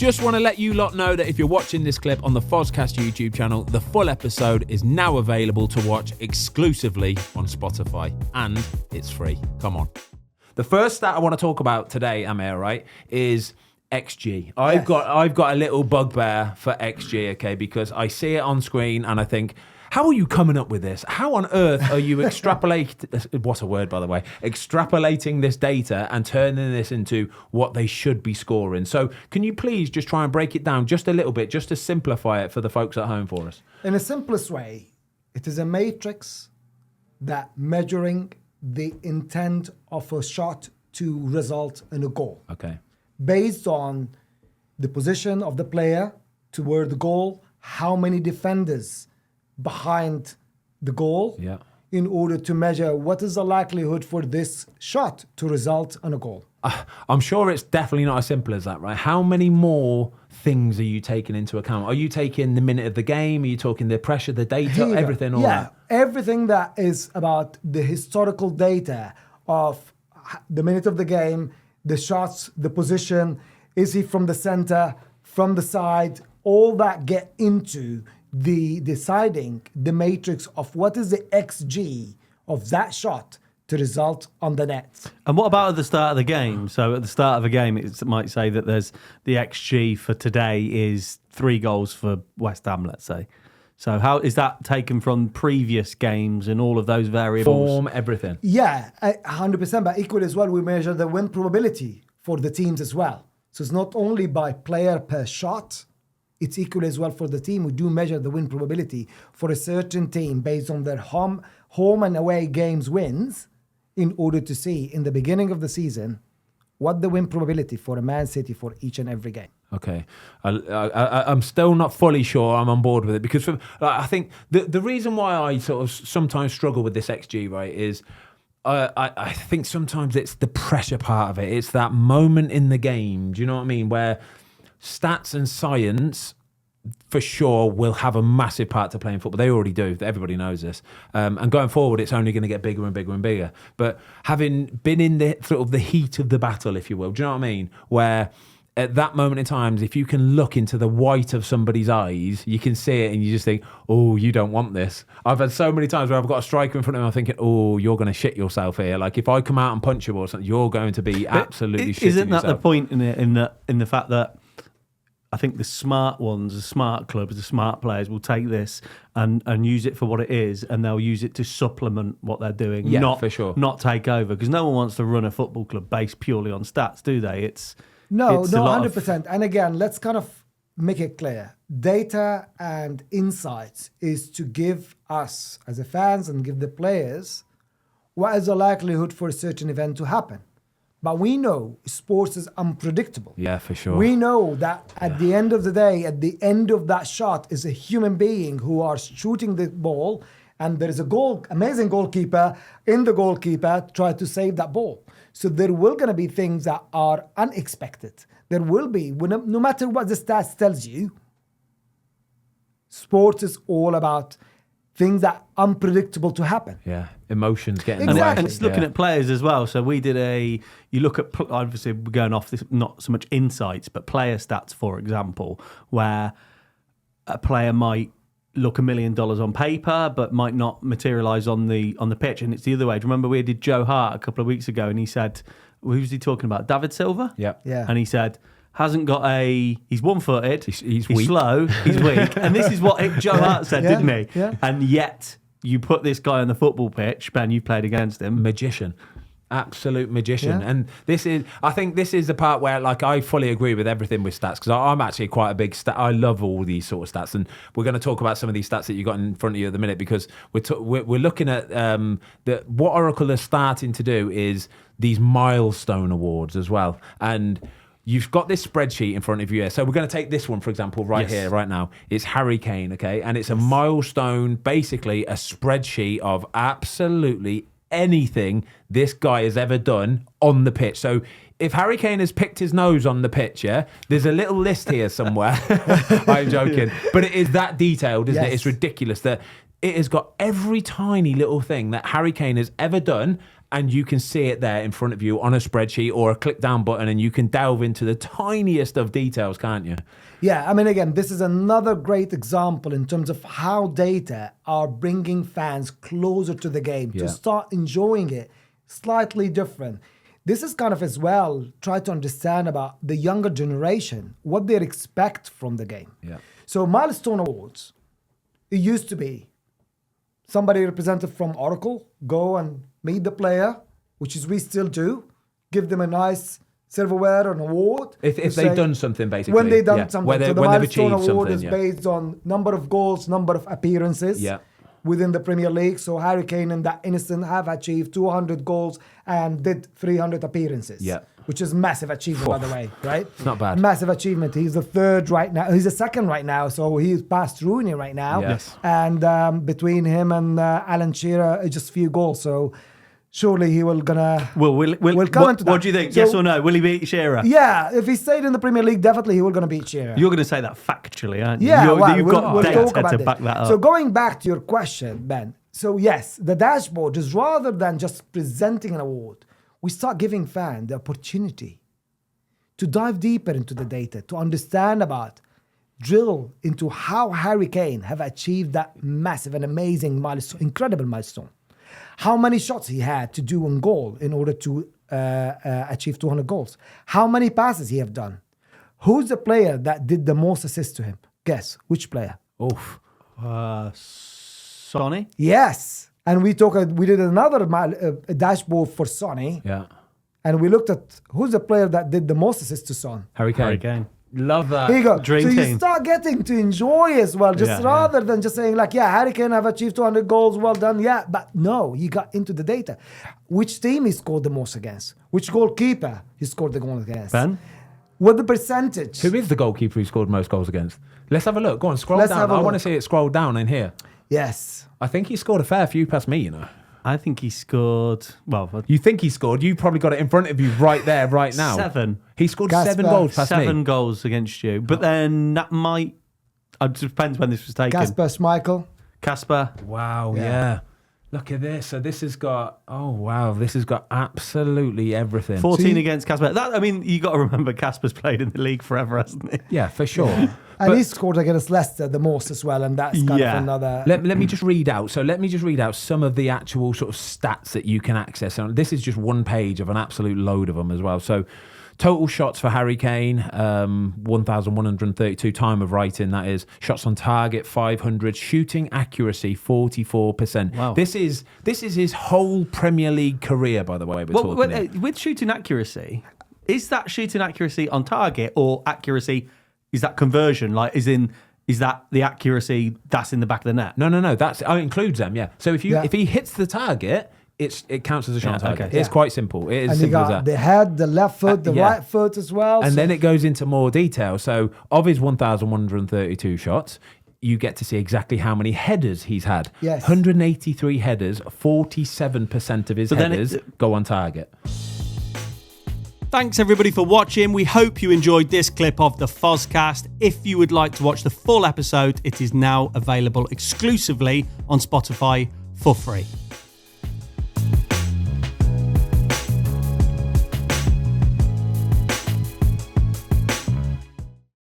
Just want to let you lot know that if you're watching this clip on the Fozcast YouTube channel, the full episode is now available to watch exclusively on Spotify, and it's free. Come on. The first stat I want to talk about today, Amir, right, is XG. I've got a little bugbear for XG, okay, because I see it on screen and I think, how are you coming up with this? How on earth are you extrapolating, what a word, by the way, extrapolating this data and turning this into what they should be scoring? So can you please just try and break it down just a little bit, just to simplify it for the folks at home for us? In the simplest way, it is a matrix that measuring the intent of a shot to result in a goal. Okay. Based on the position of the player toward the goal, how many defenders behind the goal, in order to measure what is the likelihood for this shot to result in a goal. I'm sure it's definitely not as simple as that, right? How many more things are you taking into account? Are you taking the minute of the game? Are you talking the pressure, the data, everything, all that? Everything that is about the historical data of the minute of the game, the shots, the position, is he from the center, from the side, all that get into the deciding the matrix of what is the XG of that shot to result on the net. And what about at the start of the game? So at the start of a game, it might say that there's the XG for today is 3 goals for West Ham, let's say. So how is that taken from previous games and all of those variables? Form, everything. Yeah, 100%. But equally as well, we measure the win probability for the teams as well. So it's not only by player per shot, it's equally as well for the team. We do measure the win probability for a certain team based on their home and away games wins in order to see in the beginning of the season what the win probability for a Man City for each and every game. Okay. I'm still not fully sure I'm on board with it because I think the reason why I sort of sometimes struggle with this XG, right, is I think sometimes it's the pressure part of it. It's that moment in the game, do you know what I mean, where stats and science for sure will have a massive part to play in football. They already do. Everybody knows this. And going forward, it's only going to get bigger and bigger and bigger. But having been in the sort of the heat of the battle, if you will, do you know what I mean? Where at that moment in time, if you can look into the white of somebody's eyes, you can see it and you just think, oh, you don't want this. I've had so many times where I've got a striker in front of me, I'm thinking, oh, you're going to shit yourself here. Like if I come out and punch you or something, you're going to be absolutely shitting Isn't that yourself. the point in the fact that I think the smart ones, the smart clubs, the smart players will take this and use it for what it is, and they'll use it to supplement what they're doing. Yeah, for sure. Not take over, because no one wants to run a football club based purely on stats, do they? No, 100%. And again, let's kind of make it clear. Data and insights is to give us as a fans and give the players what is the likelihood for a certain event to happen. But we know sports is unpredictable. Yeah, for sure. We know that at the end of the day, at the end of that shot is a human being who are shooting the ball, and there is a amazing goalkeeper in the goalkeeper try to save that ball. So there will going to be things that are unexpected. There will be, no matter what the stats tells you, sports is all about things that are unpredictable to happen. Yeah, emotions getting Exactly. And it's looking at players as well. So we did you look at, obviously we're going off this, not so much insights, but player stats, for example, where a player might look $1 million on paper, but might not materialise on the pitch. And it's the other way. Do you remember we did Joe Hart a couple of weeks ago, and he said, who was he talking about? David Silva? Yeah. And he said, he's one-footed, he's weak. Slow, he's weak. And this is what Joe Hart said, didn't he? Yeah. And yet, you put this guy on the football pitch, Ben, you've played against him. Magician. Absolute magician. Yeah. And I think this is the part where, like, I fully agree with everything with stats, because I'm actually quite a big I love all these sort of stats, and we're going to talk about some of these stats that you got in front of you at the minute, because we're looking at what Oracle is starting to do is these milestone awards as well, and you've got this spreadsheet in front of you here. So we're going to take this one, for example, here, right now. It's Harry Kane, okay? And it's a milestone, basically a spreadsheet of absolutely anything this guy has ever done on the pitch. So if Harry Kane has picked his nose on the pitch, there's a little list here somewhere. I'm joking. But it is that detailed, isn't it? It's ridiculous that it has got every tiny little thing that Harry Kane has ever done and you can see it there in front of you on a spreadsheet or a click down button, and you can delve into the tiniest of details, can't you? Yeah, I mean, again, this is another great example in terms of how data are bringing fans closer to the game to start enjoying it slightly different. This is kind of as well, try to understand about the younger generation, what they expect from the game. Yeah. So Milestone Awards, it used to be somebody representative from Oracle, go and meet the player, which is we still do, give them a nice silverware or an award. If they've done something, basically. When they've done something. When so the they've Milestone achieved Award something, is based on number of goals, number of appearances within the Premier League. So Harry Kane in that instant have achieved 200 goals and did 300 appearances. Yeah. Which is massive achievement, by the way, right? It's not bad. Massive achievement. He's the third right now. He's the second right now, so he's past Rooney right now. Yes. And between him and Alan Shearer, just a few goals. So surely he will gonna. We'll come into that. What do you think? So, Yes or no? Will he beat Shearer? Yeah, if he stayed in the Premier League, definitely he will gonna beat Shearer. You're going to say that factually, aren't you? Yeah, You've got we'll data talk about to this. back that up. So going back to your question, Ben. So yes, the dashboard is rather than just presenting an award, we start giving fans the opportunity to dive deeper into the data, to understand about, drill into how Harry Kane have achieved that massive and amazing milestone, incredible milestone. How many shots he had to do on goal in order to achieve 200 goals. How many passes he have done. Who's the player that did the most assists to him? Guess, which player? Oof. Sonny? Yes. And we did another dashboard for Sonny. Yeah. And we looked at who's the player that did the most assists to Son. Harry Kane. Harry Kane. Love that. Here you go. Dream so you team. start getting to enjoy as well, just rather than just saying like, yeah, Harry Kane have achieved 200 goals, well done, yeah. But no, you got into the data. Which team he scored the most against? Which goalkeeper he scored the goal against? Ben? What the percentage? Who is the goalkeeper who scored most goals against? Let's have a look. Go on, scroll Let's down. have a I want to look. see it scroll down in here. Yes. I think he scored a fair few past me, you know. I think he scored, well, You think he scored? You probably got it in front of you right there, right now. 7. He scored Casper. 7 goals past me. 7 goals against you. But then that might, it depends when this was taken. Kasper Schmeichel. Casper. Wow, yeah. Look at this. So this has got, this has got absolutely everything. 14 against Casper. That, I mean, you got to remember Casper's played in the league forever, hasn't he? Yeah, for sure. And he scored against Leicester the most as well, and that's kind of another... Let me just read out. So let me just read out some of the actual sort of stats that you can access. And this is just one page of an absolute load of them as well. So total shots for Harry Kane, 1,132, time of writing, that is. Shots on target, 500. Shooting accuracy, 44%. Wow. This is his whole Premier League career, by the way, we're talking here. With shooting accuracy, is that shooting accuracy on target or accuracy... Is that conversion? Is that the accuracy that's in the back of the net? No. It includes them, yeah. So if he hits the target, it counts as a shot on target. okay. It's quite simple. It is And you simple as got that. the head, the left foot, the right foot as well. And then it goes into more detail. So of his 1,132 shots, you get to see exactly how many headers he's had. Yes. 183 headers, 47% of his headers go on target. Thanks everybody for watching. We hope you enjoyed this clip of the Fozcast. If you would like to watch the full episode, it is now available exclusively on Spotify for free.